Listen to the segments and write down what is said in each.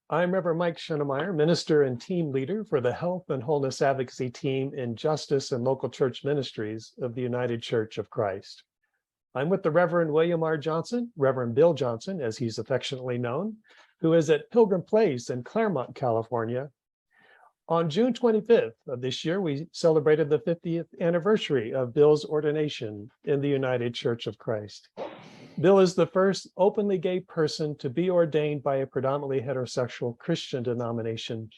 I'm Reverend Mike Schuenemeyer, minister and team leader for the Health and Wholeness Advocacy Team in Justice and Local Church Ministries of the United Church of Christ. I'm with the Reverend William R. Johnson, Reverend Bill Johnson, as he's affectionately known, who is at Pilgrim Place in Claremont, California. On June 25th of this year, we celebrated the 50th anniversary of Bill's ordination in the United Church of Christ. Bill is the first openly gay person to be ordained by a predominantly heterosexual Christian denomination.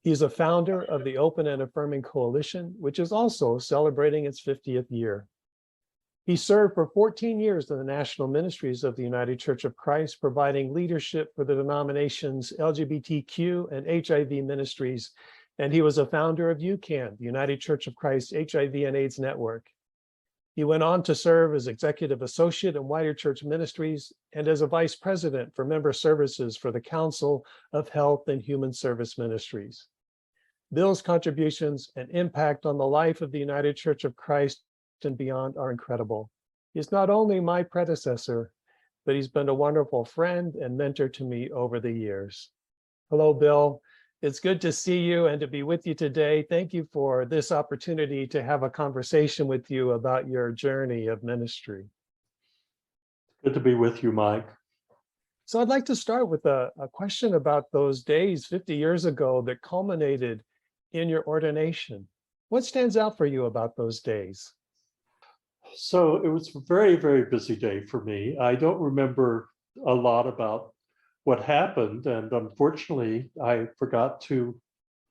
He's a founder of the Open and Affirming Coalition, which is also celebrating its 50th year. He served for 14 years in the national ministries of the United Church of Christ, providing leadership for the denomination's LGBTQ and HIV ministries, and he was a founder of UCAN, the United Church of Christ HIV and AIDS Network. He went on to serve as executive associate in wider church ministries and as a vice president for member services for the Council of Health and Human Service Ministries. Bill's contributions and impact on the life of the United Church of Christ and beyond are incredible. He's not only my predecessor, but he's been a wonderful friend and mentor to me over the years. Hello, Bill. It's good to see you and to be with you today. Thank you for this opportunity to have a conversation with you about your journey of ministry. Good to be with you, Mike. So I'd like to start with a question about those days 50 years ago that culminated in your ordination. What stands out for you about those days? So it was a very, very busy day for me. I don't remember a lot about what happened, and unfortunately, I forgot to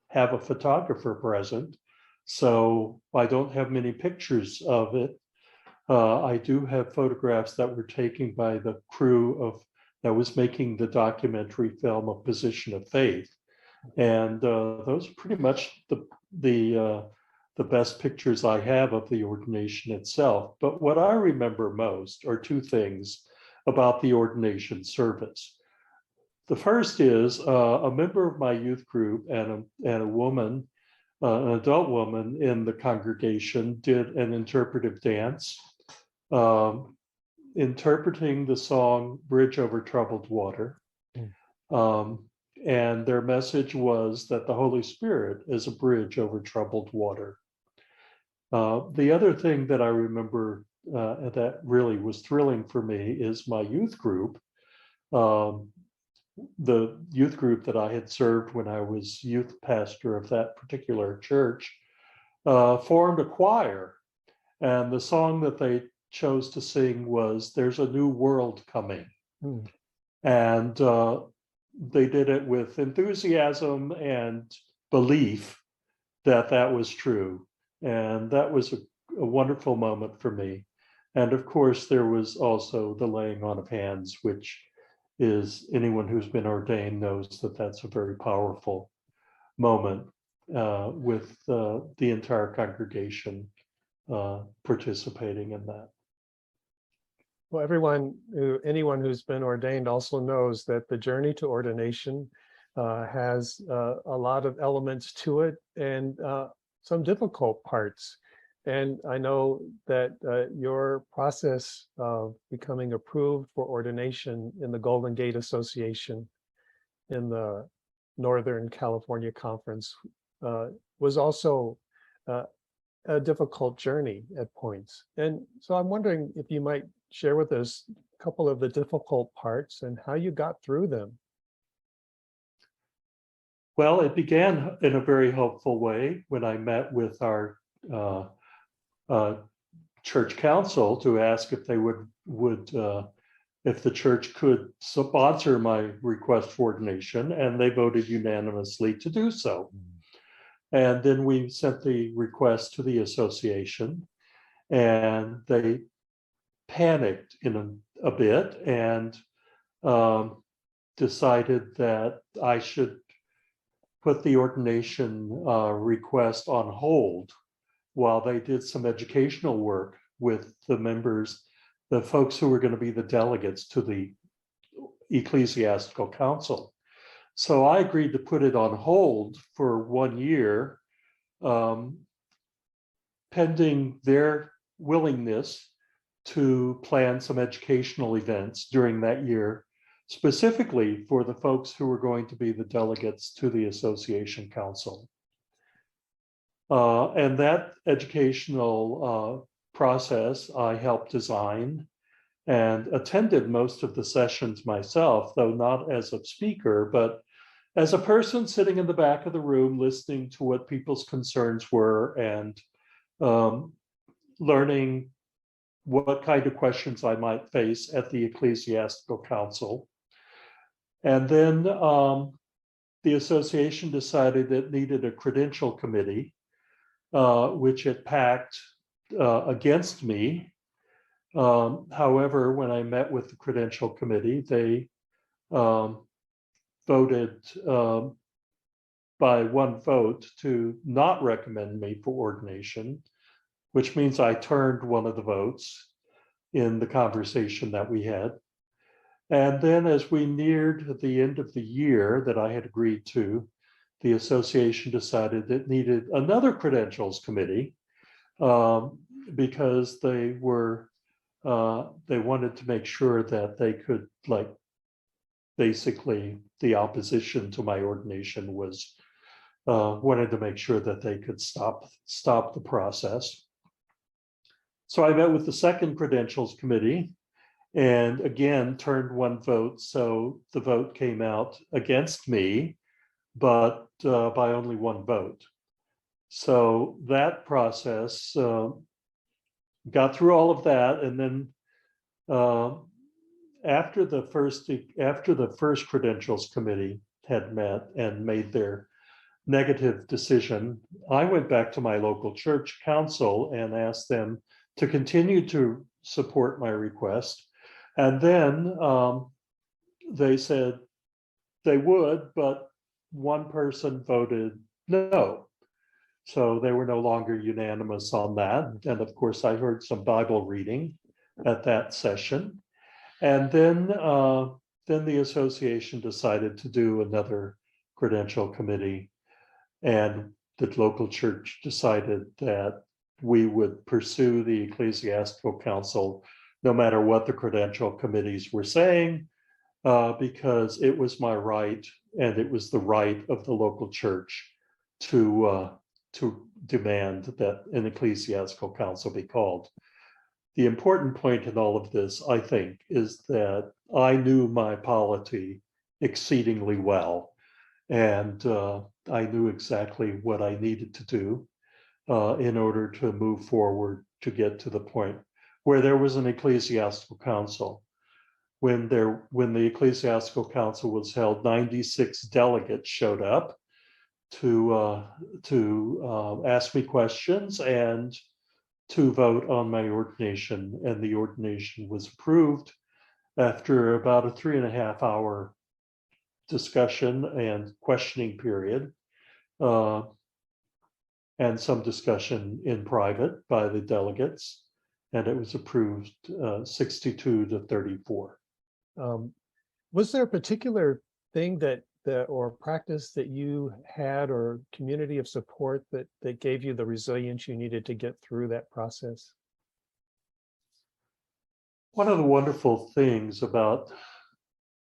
have a photographer present, so I don't have many pictures of it. I do have photographs that were taken by the crew that was making the documentary film A Position of Faith, and those are pretty much the best pictures I have of the ordination itself. But what I remember most are two things about the ordination service. The first is a member of my youth group and a woman, an adult woman in the congregation, did an interpretive dance, interpreting the song Bridge Over Troubled Water. And their message was that the Holy Spirit is a bridge over troubled water. The other thing that I remember that really was thrilling for me is my youth group. The youth group that I had served when I was youth pastor of that particular church formed a choir. And the song that they chose to sing was There's a New World Coming. And they did it with enthusiasm and belief that that was true. And that was a wonderful moment for me. And of course, there was also the laying on of hands, which is, anyone who's been ordained knows that that's a very powerful moment with the entire congregation participating in that. Well, anyone who's been ordained also knows that the journey to ordination has a lot of elements to it and some difficult parts. And I know that your process of becoming approved for ordination in the Golden Gate Association in the Northern California Conference was also a difficult journey at points. And so I'm wondering if you might share with us a couple of the difficult parts and how you got through them. Well, it began in a very hopeful way when I met with our church council to ask if they would if the church could sponsor my request for ordination, and they voted unanimously to do so. And then we sent the request to the association, and they panicked in a bit and decided that I should put the ordination request on hold while they did some educational work with the members, the folks who were going to be the delegates to the ecclesiastical council. So I agreed to put it on hold for 1 year, pending their willingness to plan some educational events during that year specifically for the folks who were going to be the delegates to the Association Council. And that educational process I helped design and attended most of the sessions myself, though not as a speaker, but as a person sitting in the back of the room, listening to what people's concerns were and learning what kind of questions I might face at the Ecclesiastical Council. And then the association decided it needed a credential committee, which it packed against me. However, when I met with the credential committee, they voted by one vote to not recommend me for ordination, which means I turned one of the votes in the conversation that we had. And then as we neared the end of the year that I had agreed to, the association decided it needed another credentials committee because they wanted to make sure that they could, like, basically the opposition to my ordination was wanted to make sure that they could stop the process. So I met with the second credentials committee and again turned one vote. So the vote came out against me, but by only one vote. So that process got through all of that, and then after the first credentials committee had met and made their negative decision, I went back to my local church council and asked them to continue to support my request. And then they said they would, but one person voted no. So they were no longer unanimous on that. And of course, I heard some Bible reading at that session. And then the association decided to do another credential committee. And the local church decided that we would pursue the ecclesiastical council no matter what the credential committees were saying, because it was my right and it was the right of the local church to demand that an ecclesiastical council be called. The important point in all of this, I think, is that I knew my polity exceedingly well, and I knew exactly what I needed to do in order to move forward to get to the point where there was an ecclesiastical council. When the ecclesiastical council was held, 96 delegates showed up to ask me questions and to vote on my ordination, and the ordination was approved after about a 3.5 hour discussion and questioning period, and some discussion in private by the delegates, and it was approved 62 to 34. Was there a particular thing that or practice that you had or community of support that gave you the resilience you needed to get through that process? One of the wonderful things about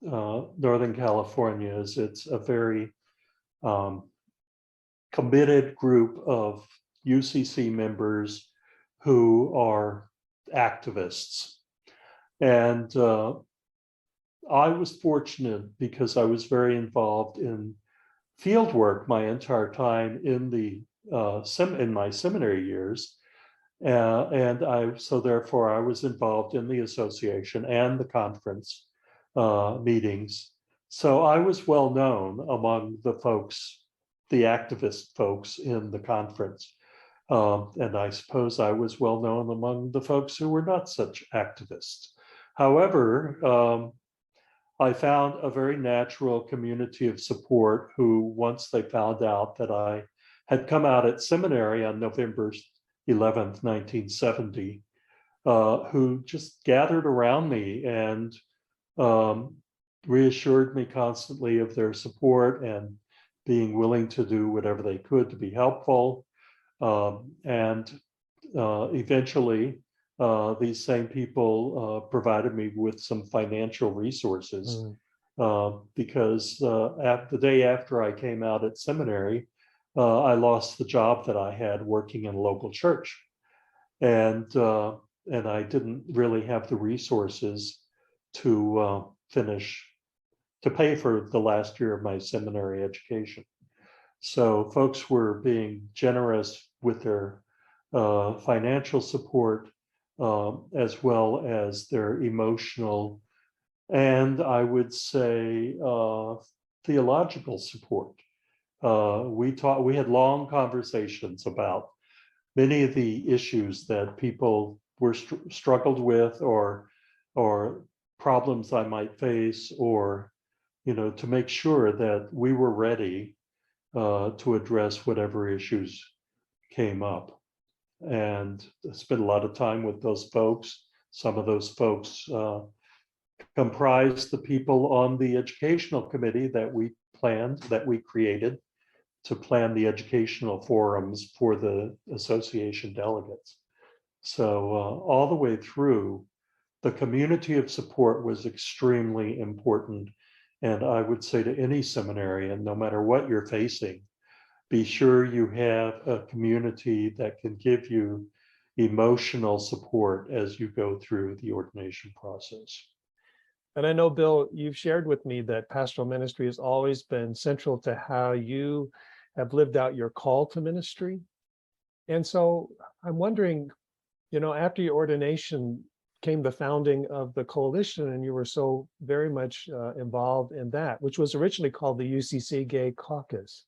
Northern California is it's a very committed group of UCC members who are activists. And I was fortunate because I was very involved in field work my entire time in in my seminary years, so therefore I was involved in the association and the conference meetings. So I was well known among the folks, the activist folks in the conference, and I suppose I was well known among the folks who were not such activists. However, I found a very natural community of support who, once they found out that I had come out at seminary on November 11th, 1970, who just gathered around me and reassured me constantly of their support and being willing to do whatever they could to be helpful. And eventually, these same people provided me with some financial resources because the day after I came out at seminary, I lost the job that I had working in a local church, and I didn't really have the resources to pay for the last year of my seminary education. So folks were being generous with their financial support, as well as their emotional, and I would say theological support. We had long conversations about many of the issues that people were struggled with, or problems I might face, or to make sure that we were ready to address whatever issues came up. And I spent a lot of time with those folks. Some of those folks comprised the people on the educational committee that we created to plan the educational forums for the association delegates. So all the way through, the community of support was extremely important. And I would say to any seminarian, no matter what you're facing, be sure you have a community that can give you emotional support as you go through the ordination process. And I know, Bill, you've shared with me that pastoral ministry has always been central to how you have lived out your call to ministry. And so I'm wondering, after your ordination came the founding of the coalition, and you were so very much involved in that, which was originally called the UCC Gay Caucus.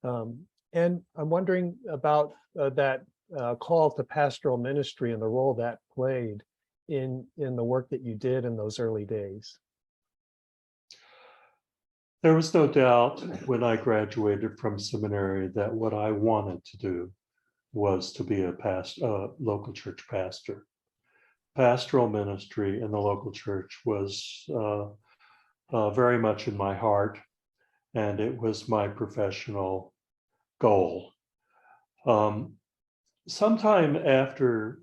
And I'm wondering about that call to pastoral ministry and the role that played in the work that you did in those early days. There was no doubt when I graduated from seminary that what I wanted to do was to be a local church pastor. Pastoral ministry in the local church was very much in my heart, and it was my professional goal. Sometime after,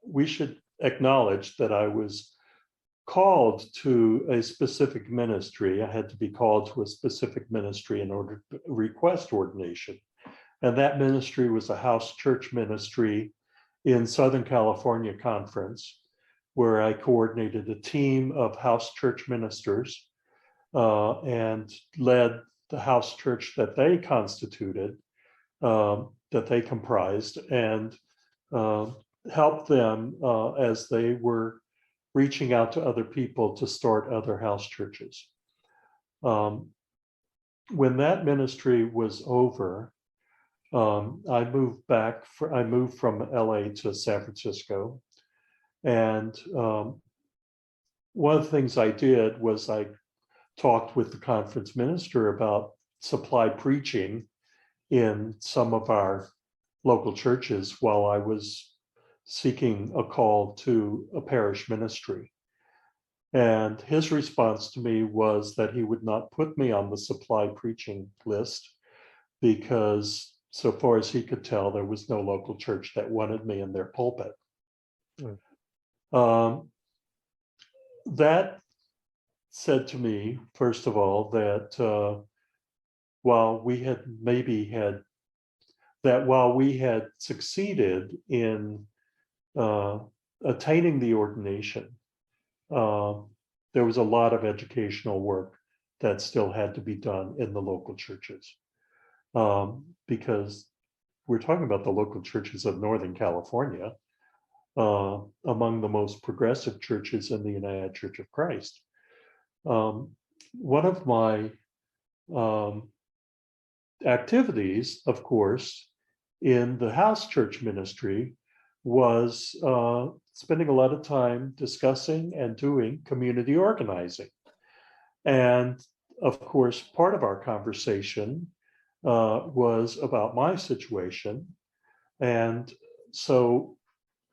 we should acknowledge that I was called to a specific ministry. I had to be called to a specific ministry in order to request ordination. And that ministry was a house church ministry in Southern California Conference, where I coordinated a team of house church ministers and led the house church that they constituted, that they comprised, and helped them as they were reaching out to other people to start other house churches. When that ministry was over, I moved from LA to San Francisco. And one of the things I did was I talked with the conference minister about supply preaching in some of our local churches while I was seeking a call to a parish ministry. And his response to me was that he would not put me on the supply preaching list because, so far as he could tell, there was no local church that wanted me in their pulpit. That said to me, first of all, that while we had succeeded in attaining the ordination, there was a lot of educational work that still had to be done in the local churches, because we're talking about the local churches of Northern California, among the most progressive churches in the United Church of Christ. One of my activities, of course, in the house church ministry was spending a lot of time discussing and doing community organizing. And of course, part of our conversation was about my situation. And so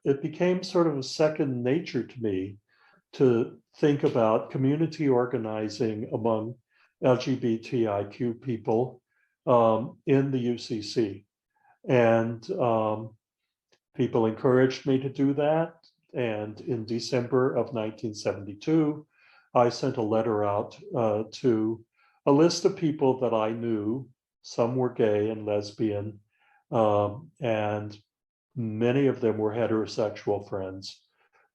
it became sort of a second nature to me to think about community organizing among LGBTIQ people in the UCC. And people encouraged me to do that. And in December of 1972, I sent a letter out to a list of people that I knew. Some were gay and lesbian, and many of them were heterosexual friends,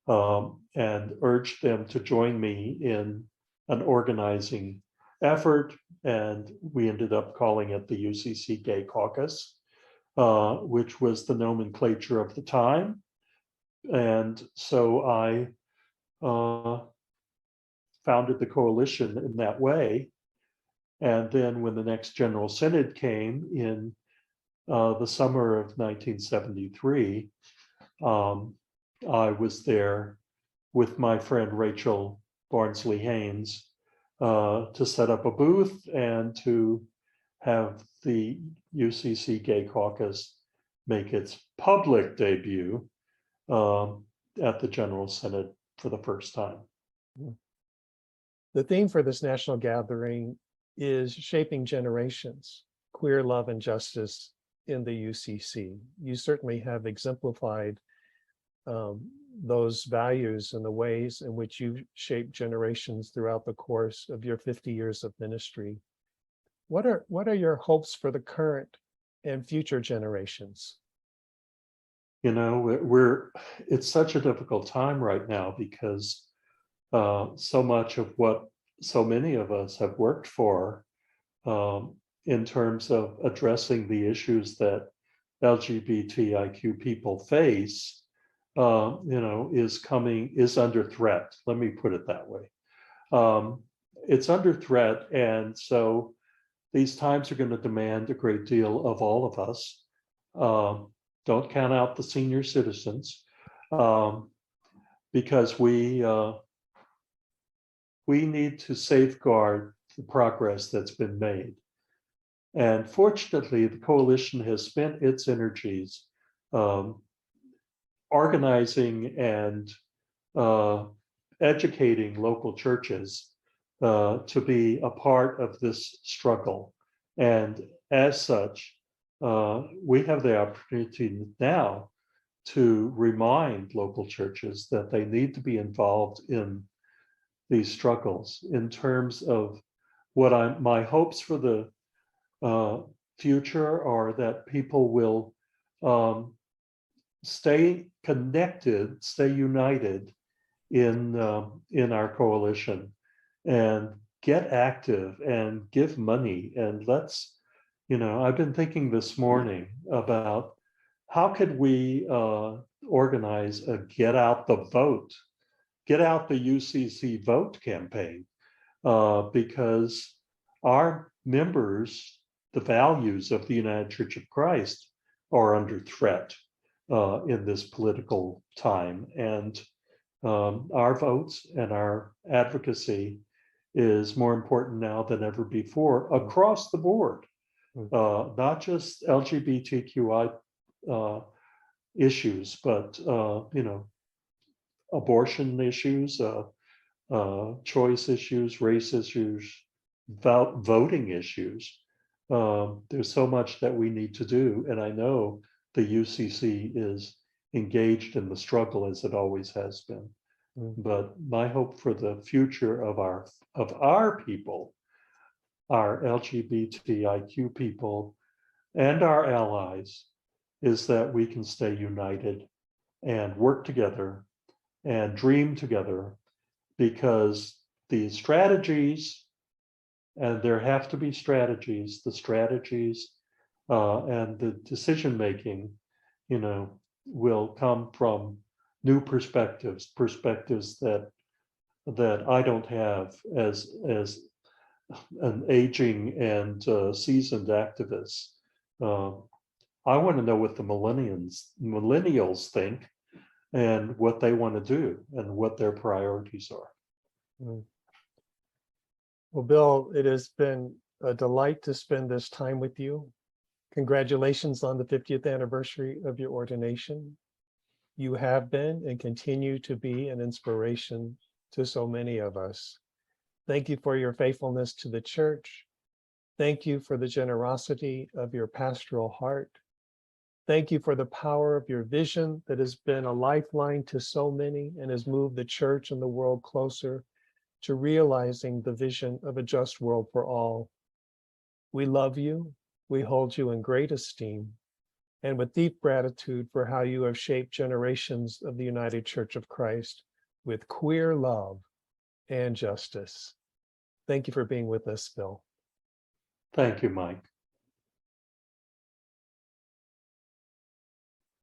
and urged them to join me in an organizing effort. And we ended up calling it the UCC Gay Caucus, which was the nomenclature of the time. And so I founded the coalition in that way. And then when the next General Synod came in the summer of 1973, I was there with my friend Rachel Barnsley Haynes to set up a booth and to have the UCC Gay Caucus make its public debut at the General Synod for the first time. The theme for this national gathering is shaping generations, queer love and justice in the UCC. You certainly have exemplified those values and the ways in which you shape generations throughout the course of your 50 years of ministry. What are your hopes for the current and future generations? You know, it's such a difficult time right now because so much of what so many of us have worked for in terms of addressing the issues that LGBTIQ people face, is under threat. Let me put it that way. It's under threat, and so these times are going to demand a great deal of all of us. Don't count out the senior citizens, because we need to safeguard the progress that's been made. And fortunately, the coalition has spent its energies organizing and educating local churches to be a part of this struggle. And as such, we have the opportunity now to remind local churches that they need to be involved in these struggles. In terms of what my hopes for the future are that people will stay connected, stay united in our coalition, and get active and give money. And I've been thinking this morning about how could we organize a get out the UCC vote campaign, because our members, the values of the United Church of Christ, are under threat in this political time. And our votes and our advocacy is more important now than ever before across the board, not just LGBTQI issues, but abortion issues, choice issues, race issues, voting issues. There's so much that we need to do, and I know the UCC is engaged in the struggle as it always has been. But my hope for the future of our people, our LGBTIQ people, and our allies, is that we can stay united and work together and dream together, because the strategies, and there have to be strategies, and the decision making, will come from new perspectives that I don't have as an aging and seasoned activist. I want to know what the millennials think, and what they want to do, and what their priorities are. Well, Bill, it has been a delight to spend this time with you. Congratulations on the 50th anniversary of your ordination. You have been and continue to be an inspiration to so many of us. Thank you for your faithfulness to the church. Thank you for the generosity of your pastoral heart. Thank you for the power of your vision that has been a lifeline to so many and has moved the church and the world closer to realizing the vision of a just world for all. We love you, we hold you in great esteem, and with deep gratitude for how you have shaped generations of the United Church of Christ with queer love and justice. Thank you for being with us, Bill. Thank you, Mike.